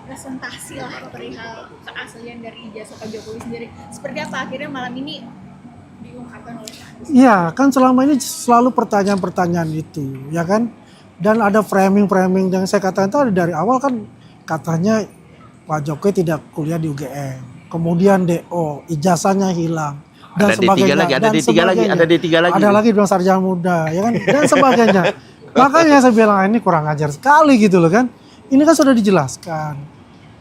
presentasi lah perihal keaslian dari ijazah Pak Jokowi sendiri. Seperti apa akhirnya malam ini diungkapkan oleh Pak Agus? Iya, kan selama ini selalu pertanyaan-pertanyaan itu, ya kan? Dan ada framing-framing yang saya katakan itu ada dari awal kan, katanya Pak Jokowi tidak kuliah di UGM. Kemudian DO, ijazahnya hilang. Dan Ada D3 lagi, ada D3 lagi, ada D3 lagi. Ada lagi bilang sarjana muda, ya kan? Dan sebagainya. Makanya saya bilang ini kurang ajar sekali gitu loh kan. Ini kan sudah dijelaskan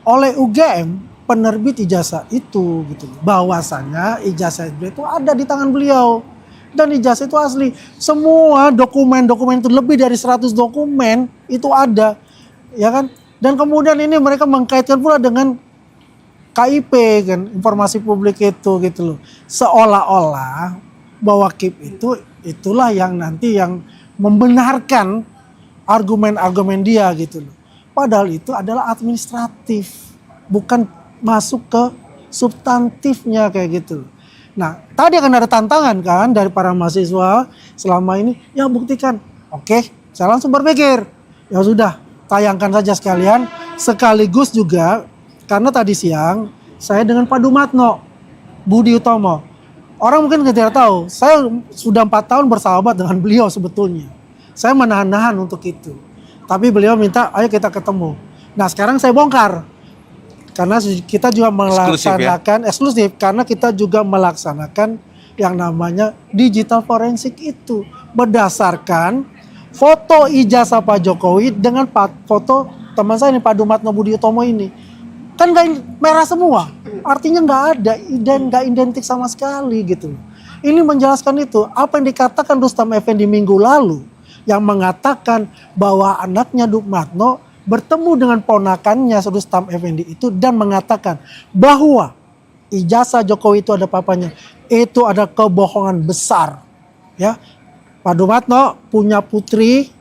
oleh UGM penerbit ijazah itu gitu loh. Bahwasanya ijazah itu ada di tangan beliau. Dan ijazah itu asli. Semua dokumen-dokumen itu lebih dari 100 dokumen itu ada. Ya kan? Dan kemudian ini mereka mengkaitkan pula dengan KIP kan, informasi publik itu gitu loh. Seolah-olah bahwa KIP itu itulah yang nanti yang membenarkan argumen-argumen dia gitu loh. Padahal itu adalah administratif, bukan masuk ke substantifnya kayak gitu loh. Nah, tadi akan ada tantangan kan dari para mahasiswa selama ini, ya buktikan. Oke, saya langsung berpikir, ya sudah, tayangkan saja sekalian, sekaligus juga karena tadi siang saya dengan Pak Dumatno, Budi Utomo. Orang mungkin tidak tahu, saya sudah 4 tahun bersahabat dengan beliau sebetulnya. Saya menahan-nahan untuk itu. Tapi beliau minta, ayo kita ketemu. Nah sekarang saya bongkar. Karena kita juga melaksanakan, eksklusif, karena kita juga melaksanakan yang namanya digital forensik itu. Berdasarkan foto ijazah Pak Jokowi dengan foto teman saya ini Pak Dumatno Budi Utomo ini. Kan gak merah semua, artinya nggak ada, nggak identik sama sekali gitu. Ini menjelaskan itu, apa yang dikatakan Rustam Effendi minggu lalu, yang mengatakan bahwa anaknya Dumatno bertemu dengan ponakannya Rustam Effendi itu dan mengatakan bahwa ijazah Jokowi itu ada papanya, itu ada kebohongan besar. Ya, Pak Dumatno punya putri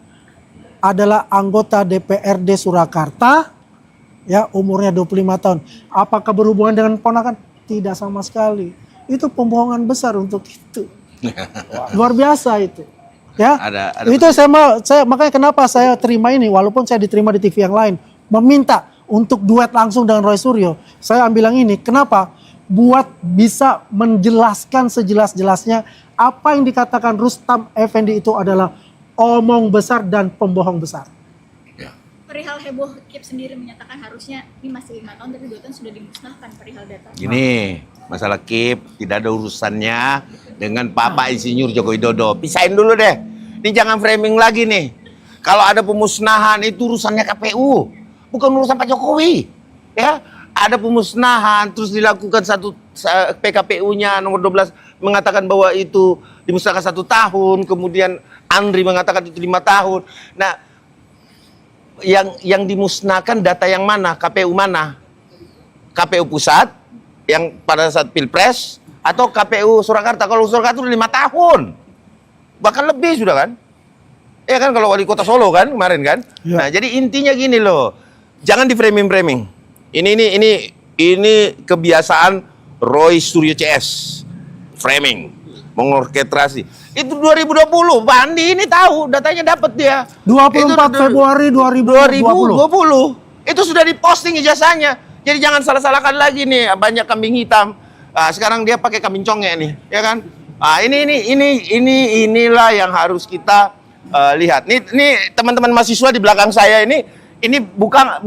adalah anggota DPRD Surakarta. Ya, umurnya 25 tahun. Apakah berhubungan dengan ponakan? Tidak sama sekali. Itu pembohongan besar untuk itu. Luar biasa itu. Ya. Ada itu saya makanya kenapa saya terima ini walaupun saya diterima di TV yang lain, meminta untuk duet langsung dengan Roy Suryo. Saya ambil yang ini. Kenapa? Buat bisa menjelaskan sejelas-jelasnya apa yang dikatakan Rustam Effendi itu adalah omong besar dan pembohong besar. Perihal heboh KIP sendiri menyatakan harusnya ini masih 5 tahun tapi 2 tahun sudah dimusnahkan perihal data. Gini, masalah KIP tidak ada urusannya dengan Bapak Insinyur Joko Widodo. Pisahin dulu deh. Ini jangan framing lagi nih. Kalau ada pemusnahan itu urusannya KPU, bukan urusan Pak Jokowi. Ya, ada pemusnahan terus dilakukan satu PKPU-nya nomor 12 mengatakan bahwa itu dimusnahkan 1 tahun, kemudian Andri mengatakan itu 5 tahun. Nah, yang dimusnahkan data yang mana? KPU mana? KPU pusat yang pada saat Pilpres atau KPU Surakarta? Kalau Surakarta udah 5 tahun. Bahkan lebih sudah kan? Ya kan kalau wali kota Solo kan kemarin kan? Ya. Nah, jadi intinya gini loh. Jangan di framing. Ini kebiasaan Roy Suryo CS. Framing, mengorkestrasi. Itu 2020, Bandi ini tahu, datanya dapat dia. 24 Februari 2020. Itu sudah diposting ijazahnya. Jadi jangan salah-salahkan lagi nih, banyak kambing hitam. Sekarang dia pakai kambing congek nih, ya kan? Inilah yang harus kita lihat. Nih teman-teman mahasiswa di belakang saya ini bukan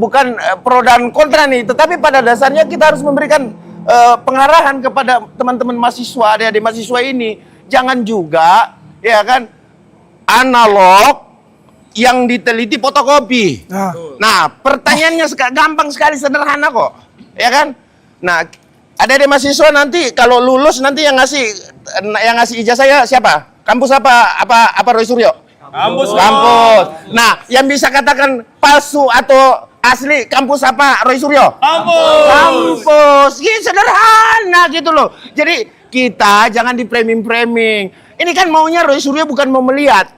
pro dan kontra nih, tetapi pada dasarnya kita harus memberikan pengarahan kepada teman-teman mahasiswa, adik-adik mahasiswa ini. Jangan juga, ya kan, analog yang diteliti fotokopi. Nah, pertanyaannya gampang sekali, sederhana kok, ya kan? Nah, adik-adik mahasiswa nanti kalau lulus nanti yang ngasih ijazah siapa? Kampus apa Roy Suryo? Kampus. Nah, yang bisa katakan palsu atau asli kampus apa Roy Suryo? Kampus. Gitu sederhana gitu loh. Jadi kita jangan di framing. Ini kan maunya Roy Suryo bukan mau melihat.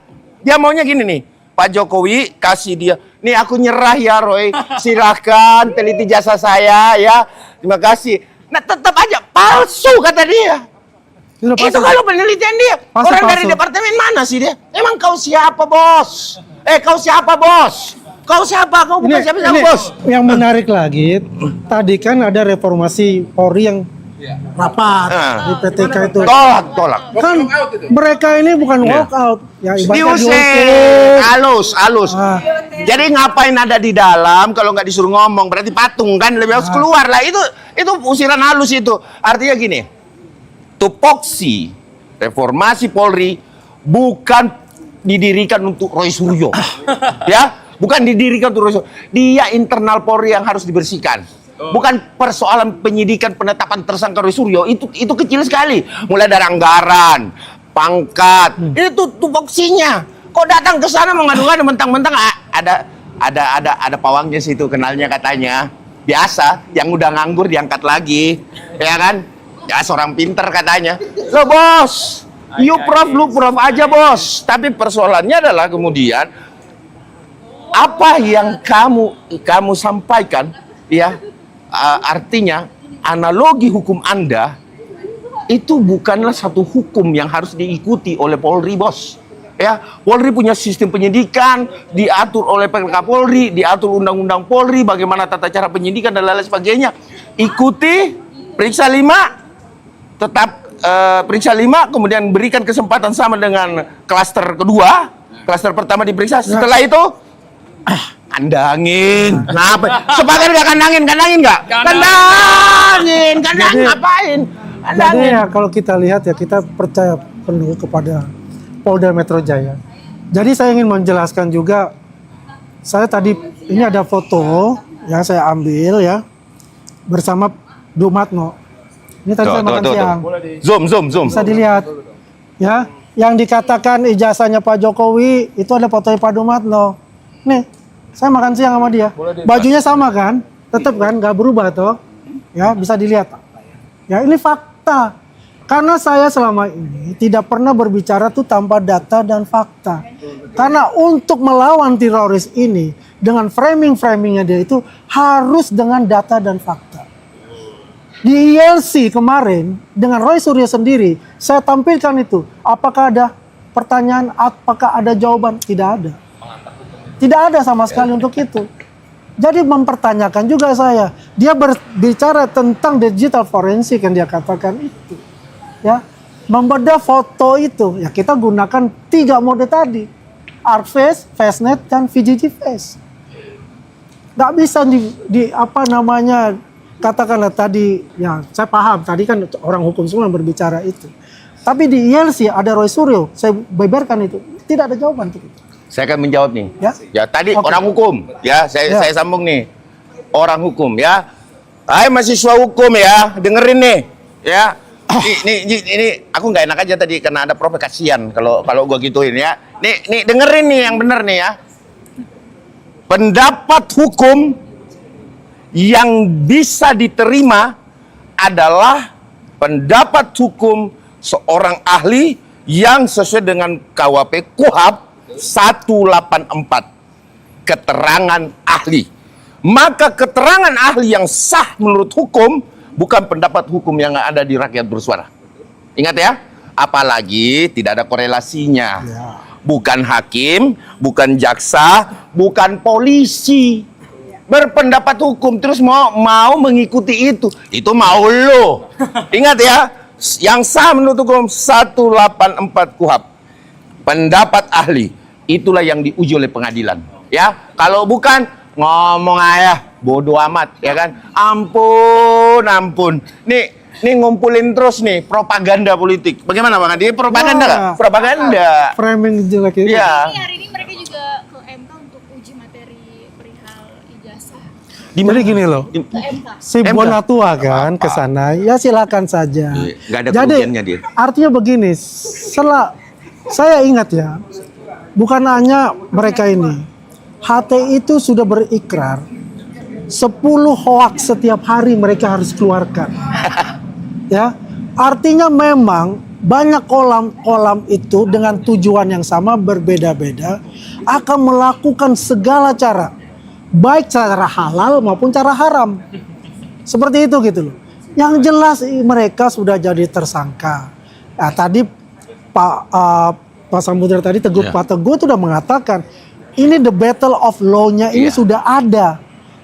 Dia maunya gini nih. Pak Jokowi kasih dia. Nih aku nyerah ya Roy. Silahkan teliti jasa saya ya. Terima kasih. Nah tetap aja palsu kata dia. Itu kalau penelitian dia. Orang dari departemen mana sih dia? Emang kau siapa bos? Kau siapa bos? Kau siapa? Kau bukan siapa-siapa, bos. Yang menarik lagi, tadi kan ada reformasi Polri yang rapat di PTK itu. Tolak. Kan mereka ini bukan walk out, ya ibaratnya Diusir, halus. Ah. Jadi ngapain ada di dalam kalau nggak disuruh ngomong? Berarti patung kan, lebih harus keluar lah. Itu usiran halus itu. Artinya gini, tupoksi reformasi Polri bukan didirikan untuk Roy Suryo, ya, bukan didirikan untuk Roy Suryo. Dia internal Polri yang harus dibersihkan. Bukan persoalan penyidikan penetapan tersangka Roy Suryo, itu kecil sekali. Mulai dari anggaran, pangkat, itu tupoksinya. Kok datang ke sana mengadukan mentang-mentang ada pawangnya situ, kenalnya katanya. Biasa, yang udah nganggur diangkat lagi, ya kan? Ya seorang pinter katanya. Loh bos, lu prof aja bos. Tapi persoalannya adalah kemudian apa yang kamu sampaikan, ya. Artinya analogi hukum Anda itu bukanlah satu hukum yang harus diikuti oleh Polri, bos. Ya, Polri punya sistem penyidikan, diatur oleh PK Polri, diatur undang-undang Polri, bagaimana tata cara penyidikan dan lain sebagainya. Ikuti, periksa 5, tetap periksa 5, kemudian berikan kesempatan sama dengan klaster kedua. Klaster pertama diperiksa, setelah itu kandangin. Kenapa? Sepakat nggak kandangin nggak? Kandangin ngapain? Jadi ya kalau kita lihat ya, kita percaya penuh kepada Polda Metro Jaya. Jadi saya ingin menjelaskan juga, saya tadi ini ada foto yang saya ambil ya bersama Dumatno. Ini tadi saya makan siang. Zoom. Bisa dilihat ya, yang dikatakan ijazahnya Pak Jokowi itu ada fotonya Pak Dumatno. Nih, saya makan siang sama dia. Bajunya sama kan? Tetap kan? Nggak berubah toh? Ya, bisa dilihat. Ya, ini fakta. Karena saya selama ini tidak pernah berbicara tuh tanpa data dan fakta. Karena untuk melawan teroris ini, dengan framing-framingnya dia itu harus dengan data dan fakta. Di ILC kemarin, dengan Roy Suryo sendiri, saya tampilkan itu. Apakah ada pertanyaan, apakah ada jawaban? Tidak ada. Tidak ada sama sekali untuk itu. Jadi mempertanyakan juga saya. Dia berbicara tentang digital forensik yang dia katakan itu. Ya, membedah foto itu. Ya, kita gunakan 3 mode tadi. ArcFace, FaceNet, dan VGG Face. Nggak bisa katakanlah tadi, ya saya paham. Tadi kan orang hukum semua yang berbicara itu. Tapi di ILC ada Roy Suryo. Saya beberkan itu. Tidak ada jawaban untuk itu. Saya akan menjawab nih. Ya tadi Oke. orang hukum, ya saya sambung nih. Orang hukum, ya. Hai mahasiswa hukum ya, dengerin nih, ya. Ini aku nggak enak aja tadi karena ada provokasian kalau gua gituin ya. Nih dengerin nih yang benar nih ya. Pendapat hukum yang bisa diterima adalah pendapat hukum seorang ahli yang sesuai dengan KUHP KUHAP 184, keterangan ahli. Maka keterangan ahli yang sah menurut hukum bukan pendapat hukum yang ada di rakyat bersuara. Ingat ya, apalagi tidak ada korelasinya. Bukan hakim, bukan jaksa, bukan polisi. Berpendapat hukum terus mau mengikuti itu mau lo. Ingat ya, yang sah menurut hukum 184 KUHAP, pendapat ahli. Itulah yang diuji oleh pengadilan, ya. Kalau bukan ngomong aja, bodoh amat, ya kan? Ampun. Nih ngumpulin terus nih propaganda politik. Bagaimana Bang Adi? Propaganda nggak? Propaganda. Framing jelek itu. Iya. Ini hari ini mereka juga ke MK untuk uji materi perihal ijazah. Jadi gini loh, Ke MK. si Bonatua kan ke sana, ya silakan saja. Nggak ada Jadi kerugiannya dia. artinya begini, saya ingat ya, bukan hanya mereka ini, HTI itu sudah berikrar 10 hoaks setiap hari mereka harus keluarkan. Ya, artinya memang banyak kolam-kolam itu dengan tujuan yang sama berbeda-beda akan melakukan segala cara, baik cara halal maupun cara haram. Seperti itu gitu loh. Yang jelas mereka sudah jadi tersangka. Nah, tadi Pak Samudra tadi Pak Teguh itu udah mengatakan Ini the battle of law-nya ini Iya. sudah ada.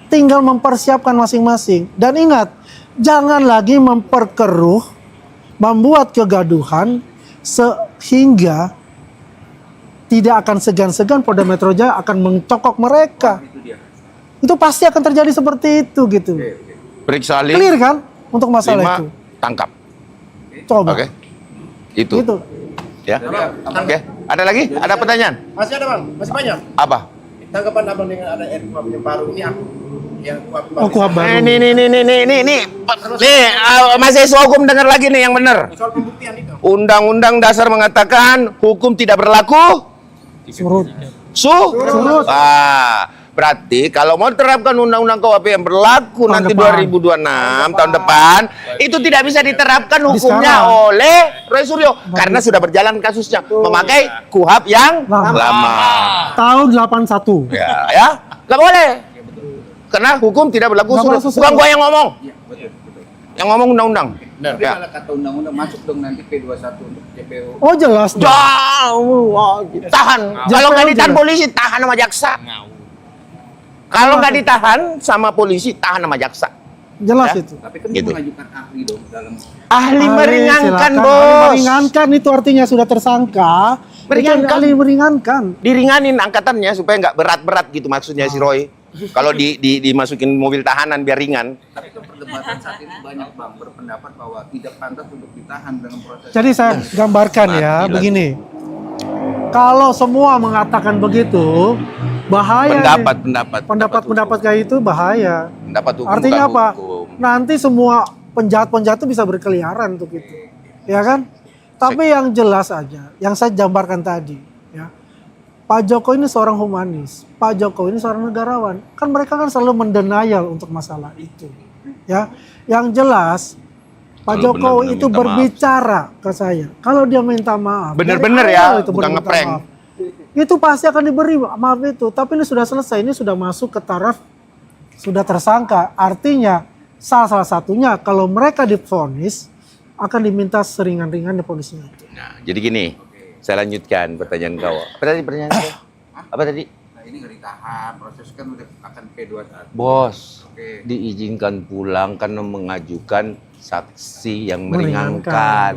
Tinggal mempersiapkan masing-masing. Dan ingat, jangan lagi memperkeruh, membuat kegaduhan sehingga tidak akan segan-segan Polda Metro Jaya akan mencokok mereka. Itu pasti akan terjadi seperti itu gitu. Periksa Ali, Clear kan untuk masalah 5, itu. tangkap. Coba. Oke. Itu. Gitu. Ya. Oke. Ada lagi? Ada pertanyaan? Masih ada bang, masih banyak. Apa? Tanggapan abang dengan ada RKUHP yang baru ini apa? Yang KUHP baru. Oh, kuhab baru. Nih, nih, mahasiswa hukum dengar lagi nih yang benar. Soal pembuktian itu. Undang-undang dasar mengatakan hukum tidak berlaku Surut. surut. Berarti kalau mau terapkan undang-undang KUHP yang berlaku Tahun nanti depan. 2026 tahun depan itu tidak bisa diterapkan hukumnya sekarang. oleh Roy Suryo karena sudah berjalan kasusnya memakai KUHP yang lama. Tahun 81. Ya, nggak boleh. Karena hukum tidak berlaku Nggak surut. berlaku Bukan surut. gua yang ngomong. Yang ngomong undang-undang. Tapi Ya. malah kata undang-undang masuk dong nanti P21 untuk JPO. Oh jelas dong. Tahan. Kalau nggak JPO ditahan jelas. polisi, tahan sama jaksa. Kalau nggak ditahan sama polisi, tahan sama jaksa. Jelas Ya. itu. Tapi kan Gitu. mengajukan ahli dong dalam Ahli meringankan, silakan. bos. Ahli meringankan itu artinya sudah tersangka. Meringankan. Itu ahli meringankan. Diringanin angkatannya supaya nggak berat-berat gitu maksudnya si Roy. Kalau dimasukin mobil tahanan biar ringan. tapi kan perdebatan saat ini banyak bang berpendapat bahwa tidak pantas untuk ditahan dengan proses. Jadi saya gambarkan ya, Mati begini. Kalau semua mengatakan begitu, bahaya. nih. Pendapat-pendapat kayak itu bahaya. Pendapat hukum Artinya bukan apa? hukum. Nanti semua penjahat-penjahat itu bisa berkeliaran untuk itu. Ya kan? Tapi yang jelas aja, yang saya gambarkan tadi, ya. Pak Jokowi ini seorang humanis. Pak Jokowi ini seorang negarawan. Kan mereka kan selalu mendenial untuk masalah itu. Ya. Yang jelas Pak Kalau Jokowi benar-benar itu minta maaf. berbicara ke saya. Kalau dia minta maaf. Bener-bener dari ya, awal itu bukan berminta ngeprank. maaf. Itu pasti akan diberi maaf itu. Tapi ini sudah selesai. Ini sudah masuk ke taraf sudah tersangka. Artinya salah satunya kalau mereka divonis akan diminta seringan-ringannya vonisnya itu. Nah, jadi gini. Saya lanjutkan pertanyaan kau. Apa tadi pertanyaan saya? Apa tadi? Nah ini nggak ditahan, proses kan udah akan P21. Bos, Oke. diizinkan pulang karena mengajukan saksi yang Meringankan. meringankan.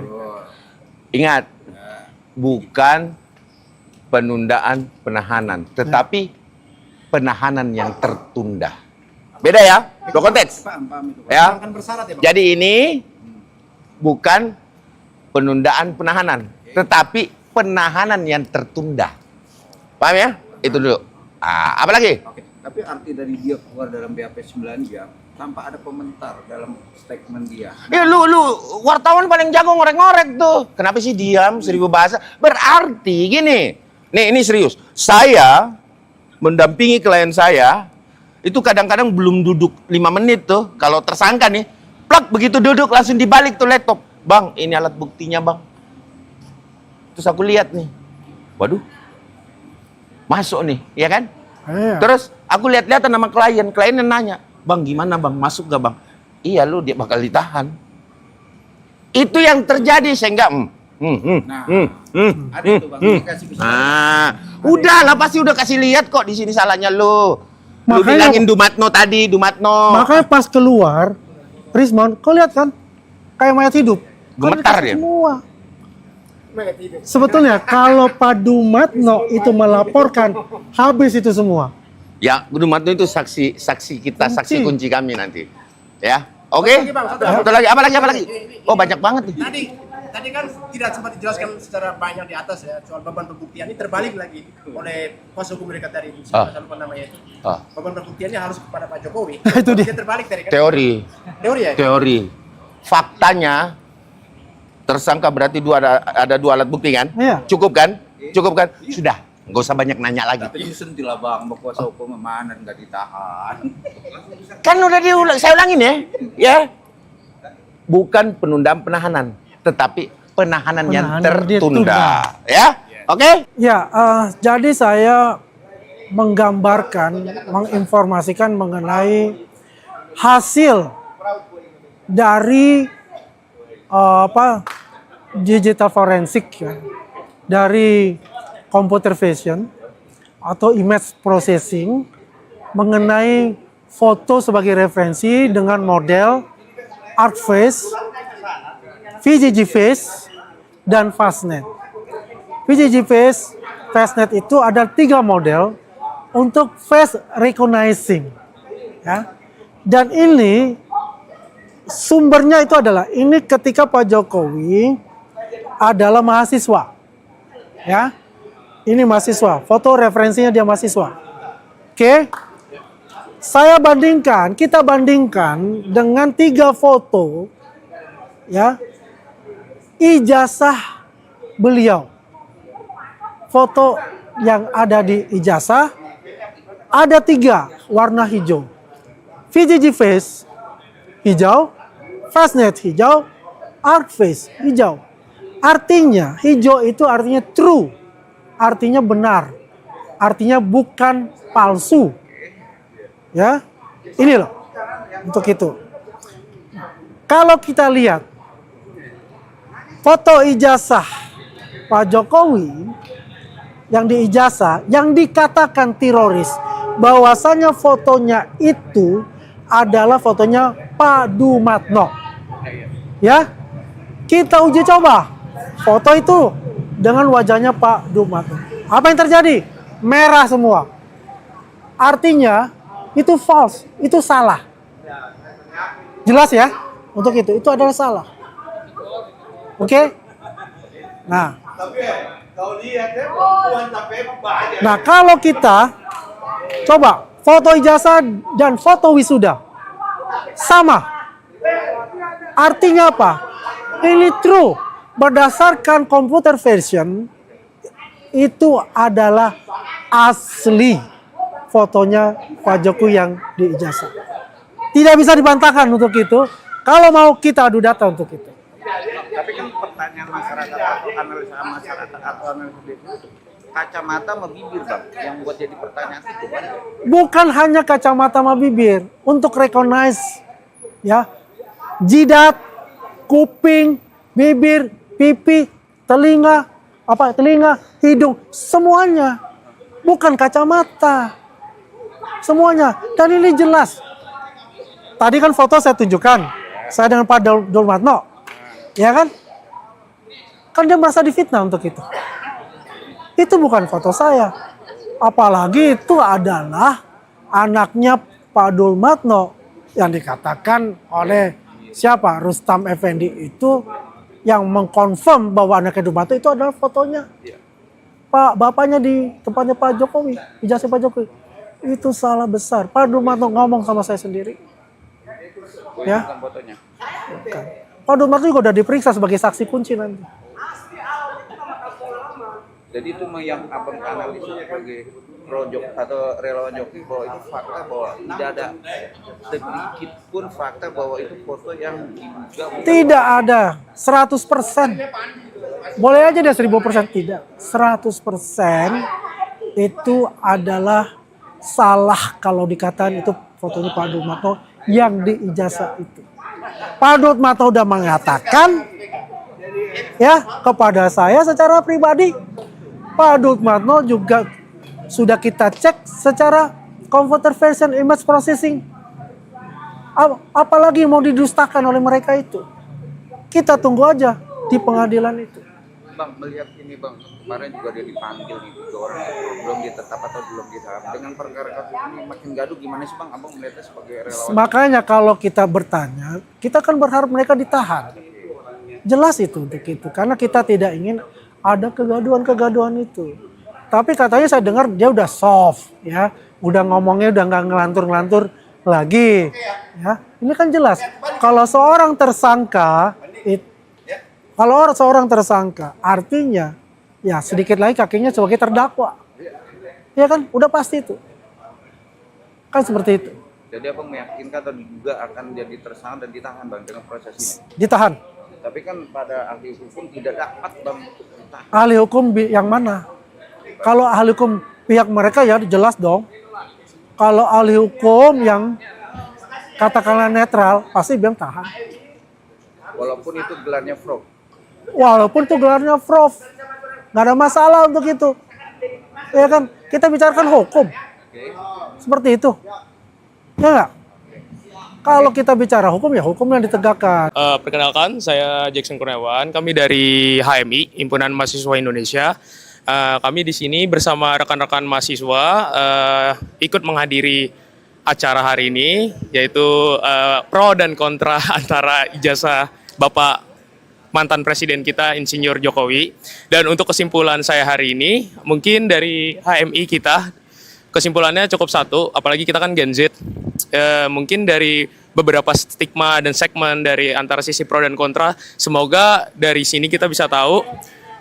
Ingat, bukan penundaan penahanan, tetapi penahanan yang tertunda. Beda ya, dua konteks. Paham itu. Pak. Ya. Kan bersyarat ya bang. Jadi ini bukan penundaan penahanan, tetapi penahanan yang tertunda. Paham ya? Itu dulu. Apa lagi? Oke. Tapi arti dari dia keluar dalam BAP 9 jam tanpa ada komentar dalam statement dia. Ya lu wartawan paling jago ngorek-ngorek tuh. Kenapa sih diam 1000 bahasa? Berarti gini. Nih ini serius. Saya mendampingi klien saya itu kadang-kadang belum duduk 5 menit tuh. Kalau tersangka nih, plak begitu duduk langsung dibalik tuh laptop. Bang, ini alat buktinya, Bang. Terus aku lihat nih. Waduh. Masuk nih, ya kan? Iya. Terus aku lihat-lihat nama klien. Kliennya nanya, "Bang, gimana, Bang? Masuk gak, Bang?" "Iya, lu dia bakal ditahan." Itu yang terjadi sehingga Ada tuh bang, ini kasih bisa. udah lah pasti udah kasih lihat kok di sini salahnya lu. Lu Makanya- bilangin Dumatno tadi, Dumatno. Makanya pas keluar, Rismon, kau lihat kan? Kayak mayat hidup. Kan Gemetar dikasih dia. Semua. Sebetulnya kalau Pak Dumatno itu melaporkan, habis itu semua. Ya, Dumatno itu saksi kita, saksi Kunci. kunci kami nanti. Ya. Oke? Satu lagi, Bang, satu Satu lagi, apa lagi? Oh, banyak banget nih. Tadi kan tidak sempat dijelaskan secara banyak di atas ya soal beban pembuktian ini terbalik lagi oleh kuasa hukum mereka tadi itu. Saya lupa namanya itu. Beban pembuktiannya harus kepada Pak Jokowi. Itu dia. Terbalik tadi kan. Teori. Teori ya. Teori. Faktanya tersangka berarti ada dua alat bukti kan? Iya. Cukup kan? Cukup kan? Sudah. Nggak usah banyak nanya lagi. Tapi sentilah bang, bahwa kuasa hukum mana nggak ditahan. Kan udah diulang, saya ulangin ya. Ya. Bukan penundaan penahanan, tetapi penahanan yang Penahanan tertunda. Ya? Oke? Ya, jadi saya menggambarkan, menginformasikan mengenai hasil dari digital forensik ya, dari computer vision atau image processing mengenai foto sebagai referensi dengan model ArcFace, VGG Face, dan Fastnet. VGG Face, Fastnet itu ada 3 model untuk face recognizing, ya. Dan ini sumbernya itu adalah ini ketika Pak Jokowi adalah mahasiswa, ya. Ini mahasiswa, foto referensinya dia mahasiswa. Oke, kita bandingkan dengan 3 foto, ya, ijazah beliau. Foto yang ada di ijazah ada 3 warna hijau. VGG Face hijau, Fastnet hijau, ArcFace hijau. Artinya hijau itu artinya true, artinya benar, artinya bukan palsu. Ya, ini loh untuk itu. Kalau kita lihat foto ijazah Pak Jokowi yang di ijazah, yang dikatakan teroris, bahwasanya fotonya itu adalah fotonya Pak Dumatno. Ya, kita uji coba foto itu dengan wajahnya Pak Dumatno. Apa yang terjadi? Merah semua. Artinya itu false, itu salah. Jelas ya? Untuk itu adalah salah. Oke? Nah, kalau kita coba foto ijazah dan foto wisuda sama. Artinya apa? Ini true. Berdasarkan computer version itu adalah asli fotonya Pak Jokowi yang di ijazah. Tidak bisa dibantahkan untuk itu. Kalau mau kita adu data untuk itu. Tapi kan pertanyaan masyarakat atau analisa masyarakat atau analisa itu kacamata sama bibir, Bang, yang buat jadi pertanyaan itu, Bang. Bukan hanya kacamata sama bibir, untuk recognize, ya, jidat, kuping, bibir, pipi, telinga, hidung, semuanya. Bukan kacamata, semuanya. Dan ini jelas. Tadi kan foto saya tunjukkan, saya dengan Pak Dumatno, ya kan? Kan dia merasa difitnah untuk itu. Itu bukan foto saya. Apalagi itu adalah anaknya Pak Dumatno yang dikatakan oleh siapa? Rustam Effendi itu yang mengkonfirm bahwa anaknya Dumatno itu adalah fotonya. Pak bapaknya di tempatnya Pak Jokowi, ijazah Pak Jokowi. Itu salah besar. Pak Dumatno ngomong sama saya sendiri. Ya. Fotonya. Bukan. Pak Dumatno juga udah diperiksa sebagai saksi kunci nanti. Jadi itu yang abang analisa sebagai projok atau relawan Jokowi bahwa itu fakta, bahwa tidak ada sedikit pun fakta bahwa itu foto yang diduga. Tidak ada 100%. Boleh aja dia 1000%, tidak. 100% itu adalah salah kalau dikatakan itu fotonya Pak Dumatno yang di ijazah itu. Pak Dumatno udah mengatakan ya kepada saya secara pribadi. Pak Dumatno juga sudah kita cek secara computer version image processing. Apalagi mau didustakan oleh mereka itu. Kita tunggu aja di pengadilan itu. Bang, melihat ini, Bang, kemarin juga dia dipanggil nih 3 orang belum ditetap atau belum ditahan. Dengan perkara kasus ini makin gaduh, gimana sih, Bang? Abang melihatnya sebagai relawan? Makanya kalau kita bertanya, kita kan berharap mereka ditahan. Jelas itu untuk itu, karena kita tidak ingin ada kegaduhan-kegaduhan itu. Tapi katanya saya dengar dia udah soft, ya, udah ngomongnya udah nggak ngelantur-ngelantur lagi, ya. Ini kan jelas. Kalau seorang tersangka, artinya ya sedikit lagi kakinya sebagai terdakwa, ya kan, udah pasti itu, kan seperti itu. Jadi abang meyakinkan atau diduga akan jadi tersangka dan ditahan, Bang, dengan proses ini? Ditahan. Tapi kan pada ahli hukum tidak dapat, Bang, ditahan. Ahli hukum yang mana? Kalau ahli hukum pihak mereka ya jelas dong. Kalau ahli hukum yang katakanlah netral pasti bilang tahan. Walaupun itu gelarnya fraud. Walaupun itu gelarnya prof, nggak ada masalah untuk itu. Ya kan? Kita bicarakan hukum. Seperti itu. Ya nggak? Kalau kita bicara hukum, ya hukum yang ditegakkan. Perkenalkan, saya Jackson Kurniawan. Kami dari HMI, Himpunan Mahasiswa Indonesia. Kami di sini bersama rekan-rekan mahasiswa ikut menghadiri acara hari ini, yaitu pro dan kontra antara ijazah Bapak mantan Presiden kita, Insinyur Jokowi. Dan untuk kesimpulan saya hari ini, mungkin dari HMI kita, kesimpulannya cukup satu, apalagi kita kan Gen Z. Mungkin dari beberapa stigma dan segmen dari antara sisi pro dan kontra, semoga dari sini kita bisa tahu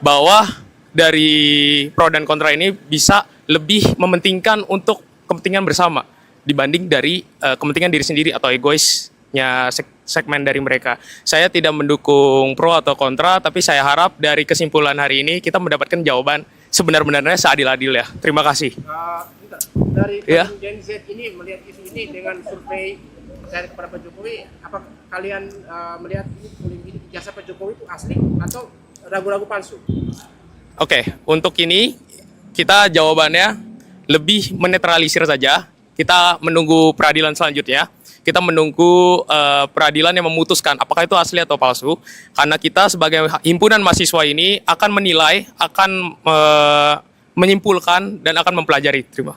bahwa dari pro dan kontra ini bisa lebih mementingkan untuk kepentingan bersama dibanding dari kepentingan diri sendiri atau egoisnya segmen dari mereka. Saya tidak mendukung pro atau kontra, tapi saya harap dari kesimpulan hari ini kita mendapatkan jawaban sebenar-benarnya seadil-adil ya. Terima kasih. Dari Iya. Gen Z ini melihat isu ini dengan survei percaya kepada Pak Jokowi, apa kalian melihat ini jasa Pak Jokowi itu asli atau ragu-ragu palsu? Oke, untuk ini kita jawabannya lebih menetralisir saja. Kita menunggu peradilan selanjutnya. Kita menunggu peradilan yang memutuskan apakah itu asli atau palsu. Karena kita sebagai himpunan mahasiswa ini akan menilai, akan menyimpulkan, dan akan mempelajari. Terima.